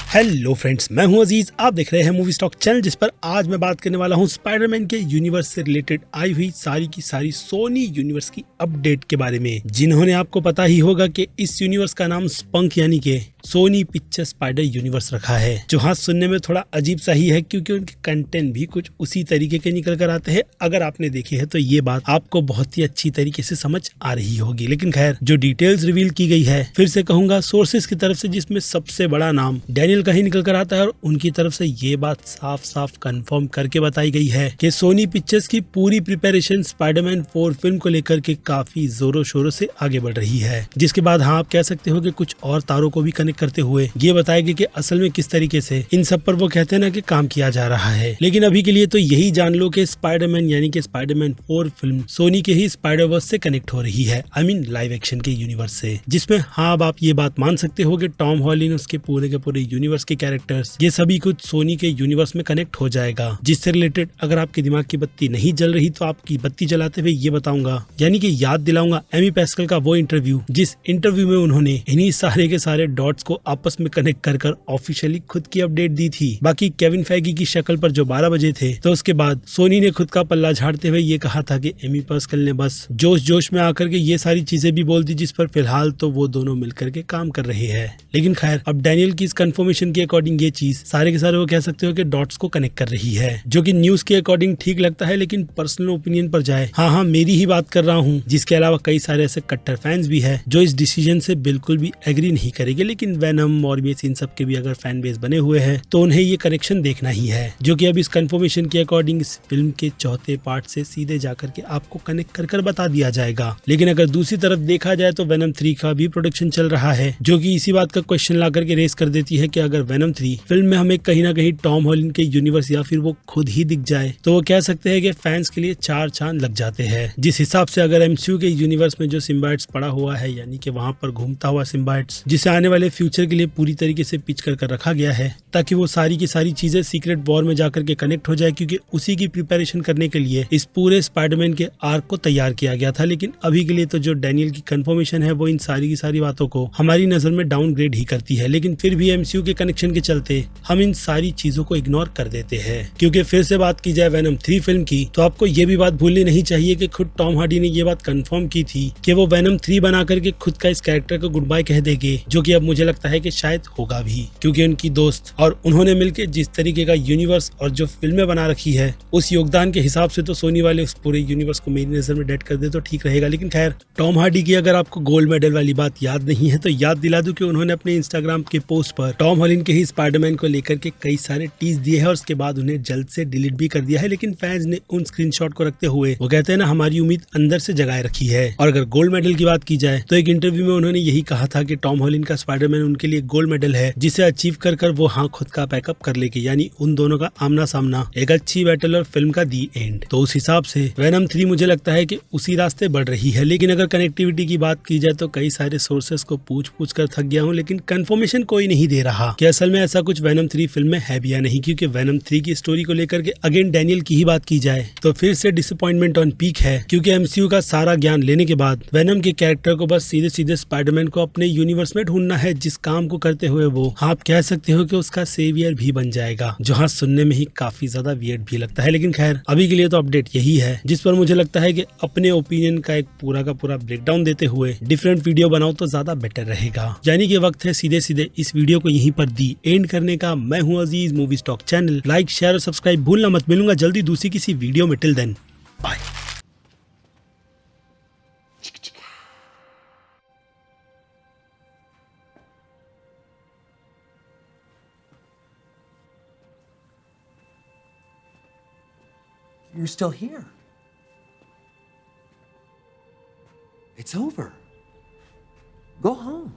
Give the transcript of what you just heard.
Hello friends, मैं हूं अजीज। आप देख रहे हैं मूवी स्टॉक चैनल, जिस पर आज मैं बात करने वाला हूं स्पाइडरमैन के यूनिवर्स से रिलेटेड आई हुई सारी की सारी सोनी यूनिवर्स की अपडेट के बारे में। जिन्होंने आपको पता ही होगा कि इस यूनिवर्स का नाम स्पंक यानी कि सोनी पिक्चर स्पाइडर यूनिवर्स रखा है, जो हाथ सुनने में थोड़ा अजीब सा ही है क्योंकि उनके कंटेंट भी कुछ उसी तरीके के निकल कर आते हैं। अगर आपने देखे हैं तो ये बात आपको बहुत ही अच्छी तरीके से समझ आ रही होगी। लेकिन खैर, जो डिटेल्स रिवील की गई है, फिर से कहूंगा सोर्सेज की तरफ से, जिसमें सबसे बड़ा नाम डैनियल का ही निकल कर आता है, और उनकी तरफ से ये बात साफ साफ कंफर्म करके बताई गई है कि सोनी पिक्चर्स की पूरी प्रिपरेशन स्पाइडरमैन 4 फिल्म को लेकर के काफी जोरों शोरों से आगे बढ़ रही है। जिसके बाद हाँ, आप कह सकते हो कि कुछ और तारों को भी कनेक्ट करते हुए ये बताएगी कि असल में किस तरीके से इन सब पर वो कहते हैं ना कि काम किया जा रहा है। लेकिन अभी के लिए तो यही जान लो कि स्पाइडरमैन यानी कि स्पाइडरमैन 4 फिल्म सोनी के ही स्पाइडरवर्स से कनेक्ट हो रही है, आई मीन लाइव एक्शन के यूनिवर्स से। जिसमें हाँ, अब आप ये बात मान सकते हो कि टॉम हॉलैंड, उसके पूरे के पूरे यूनिवर्स के कैरेक्टर्स, ये सभी कुछ सोनी के यूनिवर्स में कनेक्ट हो जाएगा। जिससे रिलेटेड अगर आपके दिमाग की बत्ती नहीं जल रही तो आपकी बत्ती जलाते हुए ये बताऊंगा, यानी कि याद दिलाऊंगा एमी पैस्कल का वो इंटरव्यू, जिस इंटरव्यू में उन्होंने इन्हीं सारे के सारे डॉट्स को आपस में कनेक्ट कर ऑफिशियली खुद की अपडेट दी थी। बाकी केविन फैगी की शक्ल पर जो 12 बजे थे, तो उसके बाद सोनी ने खुद का पल्ला झाड़ते हुए ये कहा था कि एमी पैस्कल ने बस जोश जोश में आकर के ये सारी चीजें भी बोल दी, जिस पर फिलहाल तो वो दोनों मिलकर के काम कर रहे हैं। लेकिन खैर, अब डैनियल की इस कंफर्मेशन के अकॉर्डिंग ये चीज सारे के सारे वो कह सकते हो कि डॉट्स को कनेक्ट कर रही है, जो कि न्यूज के अकॉर्डिंग ठीक लगता है। लेकिन पर्सनल ओपिनियन पर जाए, हाँ, मेरी ही बात कर रहा हूँ, जिसके अलावा कई सारे ऐसे कट्टर फैंस भी है जो इस डिसीजन से बिल्कुल भी एग्री नहीं करेंगे। लेकिन वेनम, मॉर्बियस, इन सब के भी अगर फैन बेस बने हुए हैं तो उन्हें ये कनेक्शन देखना ही है, जो कि अब इस कंफर्मेशन के अकॉर्डिंग इस फिल्म के चौथे पार्ट से सीधे जाकर के आपको कनेक्ट कर बता दिया जाएगा। लेकिन अगर दूसरी तरफ देखा जाए तो वेनम 3 का भी प्रोडक्शन चल रहा है, जो कि इसी बात का क्वेश्चन ला करके रेस कर देती है कि अगर वेनम 3 फिल्म में हमें कहीं ना कहीं टॉम हॉलैंड के यूनिवर्स या फिर वो खुद ही दिख जाए, तो वो कह सकते हैं कि फैंस के लिए 4 चांद लग जाते हैं। जिस हिसाब से अगर एमसीयू के यूनिवर्स में जो सिम्बाइट्स पड़ा हुआ है, यानी कि वहां पर घूमता हुआ सिम्बाइट्स, जिसे आने वाले फ्यूचर के लिए पूरी तरीके से पिच कर रखा गया है, ताकि वो सारी की सारी चीजें सीक्रेट वॉर में जाकर के कनेक्ट हो जाए, क्योंकि उसी की प्रिपरेशन करने के लिए इस पूरे स्पाइडरमैन के आर्क को तैयार किया गया था। लेकिन अभी के लिए तो जो डैनियल की कंफर्मेशन है, वो इन सारी की सारी बातों को हमारी नजर में डाउनग्रेड ही करती है। लेकिन फिर भी एमसीयू के कनेक्शन के चलते हम इन सारी चीजों को इग्नोर कर देते हैं। क्योंकि फिर से बात की जाए वेनम 3 फिल्म की, तो आपको ये भी बात भूलनी नहीं चाहिए कि खुद टॉम हार्डी ने ये बात कंफर्म की थी कि वो वेनम 3 बना करके खुद का इस कैरेक्टर को गुड बाय कह देंगे, जो कि अब मुझे लगता है कि शायद होगा भी, क्योंकि उनकी दोस्त और उन्होंने मिलकर जिस तरीके का यूनिवर्स और जो फिल्में बना रखी है, उस योगदान के हिसाब से तो सोनी वाले उस पूरे यूनिवर्स को मेरी नजर में डेड कर दे तो ठीक रहेगा। लेकिन खैर, टॉम हार्डी की अगर आपको गोल्ड मेडल वाली बात याद नहीं है तो याद दिला दूं कि उन्होंने अपने इंस्टाग्राम के पोस्ट पर टॉम हॉलैंड के ही स्पाइडरमैन को लेकर के कई सारे टीज दिए हैं, और उसके बाद उन्हें जल्द से डिलीट भी कर दिया है। लेकिन फैंस ने उन स्क्रीनशॉट को रखते हुए वो कहते हैं ना, हमारी उम्मीद अंदर से जगाए रखी है। और अगर गोल्ड मेडल की बात की जाए तो एक इंटरव्यू में उन्होंने यही कहा था कि टॉम हॉलैंड का स्पाइडरमैन उनके लिए गोल्ड मेडल है, जिसे अचीव कर वो हाँ खुद का पैकअप कर लेके, यानी उन दोनों का आमना सामना, एक अच्छी बैटल और फिल्म का दी एंड। तो उस हिसाब से वेनम 3 मुझे लगता है कि उसी रास्ते बढ़ रही है। लेकिन अगर कनेक्टिविटी की बात की जाए तो कई सारे सोर्सेस को पूछ कर थक गया हूँ, लेकिन कंफर्मेशन कोई नहीं दे रहा कि असल में ऐसा कुछ वेनम 3 फिल्म में है भी या नहीं। क्योंकि वेनम 3 की स्टोरी को लेकर के अगेन डैनियल की ही बात की जाए तो फिर से डिसअपॉइंटमेंट ऑन पीक है, क्योंकि एमसीयू का सारा ज्ञान लेने के बाद वेनम के कैरेक्टर को बस सीधे सीधे स्पाइडरमैन को अपने यूनिवर्स में ढूंढना है, जिस काम को करते हुए वो आप कह सकते हो कि उसका सेवियर भी बन जाएगा, जो हाँ सुनने में ही काफी ज्यादा वियर्ड भी लगता है। लेकिन खैर, अभी के लिए तो अपडेट यही है, जिस पर मुझे लगता है कि अपने ओपिनियन का एक पूरा का पूरा ब्रेकडाउन देते हुए डिफरेंट वीडियो बनाओ तो ज्यादा बेटर रहेगा। यानी कि वक्त है सीधे सीधे इस वीडियो को यहीं पर दी एंड करने का। मैं हूँ Aziz, movie stock channel like, share और सब्सक्राइब भूलना मत। मिलूंगा जल्दी दूसरी किसी वीडियो में। Till then, bye. You're still here. It's over. Go home.